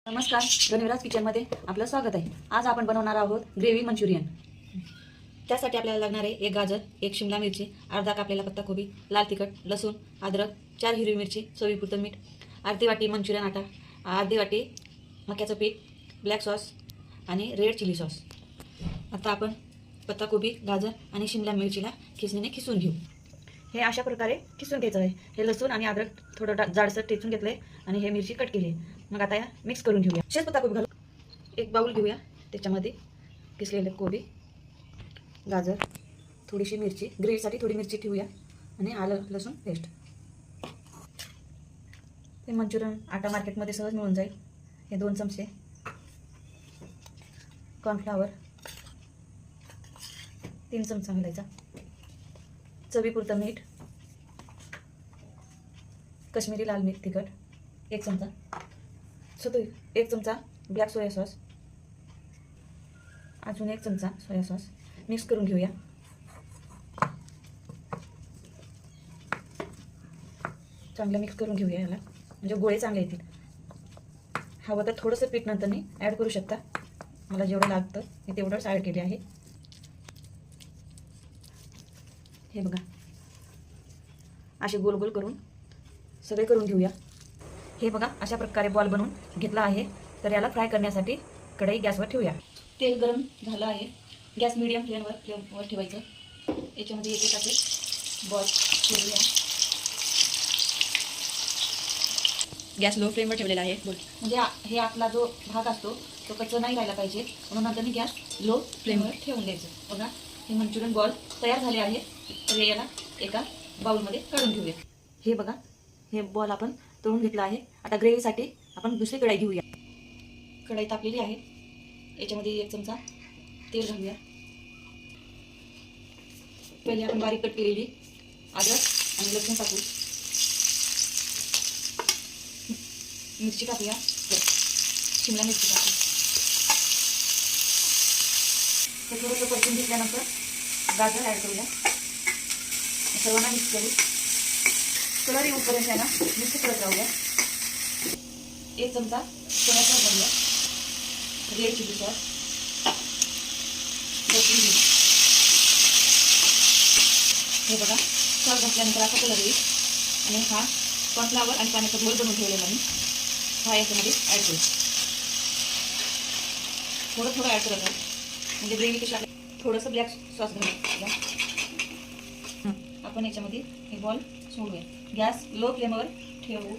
नमस्कार, धनविराज किचनमध्ये आपलं स्वागत आहे। आज आपण बनवणार आहोत ग्रेव्ही मंचुरियन। त्यासाठी आपल्याला लागणार आहे एक गाजर, एक शिमला मिरची, अर्धा कापलेला पत्ताकोबी, लाल तिखट, लसूण, अद्रक, 4 हिरवी मिरची, चवीपुरतं मीठ, अर्धी वाटी मंचुरियन आटा, अर्धी वाटी मक्याचं पीठ, ब्लॅक सॉस आणि रेड चिली सॉस। आता आपण पत्ताकोबी, गाजर आणि शिमला मिरचीला खिसणीने खिसून घेऊ। हे अशा प्रकारे खिसून घ्यायचं आहे। हे लसूण आणि अद्रक थोडं जाडसर ठेचून घेतलंय आणि हे मिरची कट केली। मग आता या मिक्स करून घेऊया। शेत पत्ताकोबी घालू, एक बाउल घेऊया, त्याच्यामध्ये किसलेले कोबी, गाजर, थोडीशी मिरची, ग्रेव्हीसाठी थोडी मिरची ठेवूया आणि आलं लसूण पेस्ट। हे मंचुरियन आटा मार्केटमध्ये सहज मिळून जाईल। हे 2 चमचे कॉर्नफ्लॉवर, 3 चमचा घालायचा, चवीपुरतं मीठ, कश्मीरी लाल मिर्च तिखट 1 चमचा, 1 चमचा ब्लॅक सोया सॉस, अजून 1 चमचा सोया सॉस। मिक्स करून घेऊया। चांगलं मिक्स करून घेऊया याला, म्हणजे गोळे चांगले येतील। हवं तर थोडंसं पीठ नंतरनी ॲड करू शकता। मला जेवढं लागतं मी तेवढंच ॲड केले आहे। हे बघा, असे गोल गोल करून सगळे करून घेऊया। हे बघा, अशा प्रकारे बॉल बनवून घेतला आहे। तर याला फ्राय करण्यासाठी कढई गॅसवर ठेवूया। तेल गरम झालं आहे। गॅस मीडियम फ्लेमवर ठेवायचं। याच्यामध्ये एक असे बॉल ठेवूया। गॅस लो फ्लेमवर ठेवलेला आहे, म्हणजे हे आतला जो भाग असतो तो कच्चा नाही राहिला पाहिजे, म्हणून नंतर मी गॅस लो फ्लेमवर ठेवून द्यायचं। बघा, हे मंचुरियन बॉल तयार झाले आहे। तर याला एका बाउलमध्ये काढून घेऊया। हे बघा, हे बॉल आपण तळून घेतला आहे। आता ग्रेव्हीसाठी आपण दुसरी कढाई घेऊया। कढाई तापलेली आहे, याच्यामध्ये 1 चमचा तेल घालूया। पहिले आपण बारीक कट केलेली अद्रक आणि लसूण टाकू, मिरची टाकूया, शिमला मिरची टाकू। हे थोडंसं परतून घेतल्यानंतर गाजर ॲड करूया। सर्वांना मिक्स करू। कलर येऊपर्यंत आहे ना मिक्स करत राहूया। 1 चमचा सोया सॉस घालूया, रेड चिली सॉस, हे बघा, सॉस घातल्यानंतर असा कलर येईल। आणि हा कॉर्नफ्लॉवर आणि पाण्याचा घोल बनवून ठेवलेला मी हा याच्यामध्ये ॲड करू। थोडं थोडं ॲड करत आहे, म्हणजे ग्रेव्ही कशी आहे। थोडंसं ब्लॅक सॉस घालूया। आपण याच्यामध्ये हे बॉल सोडूया। गॅस लो फ्लेमवर ठेवू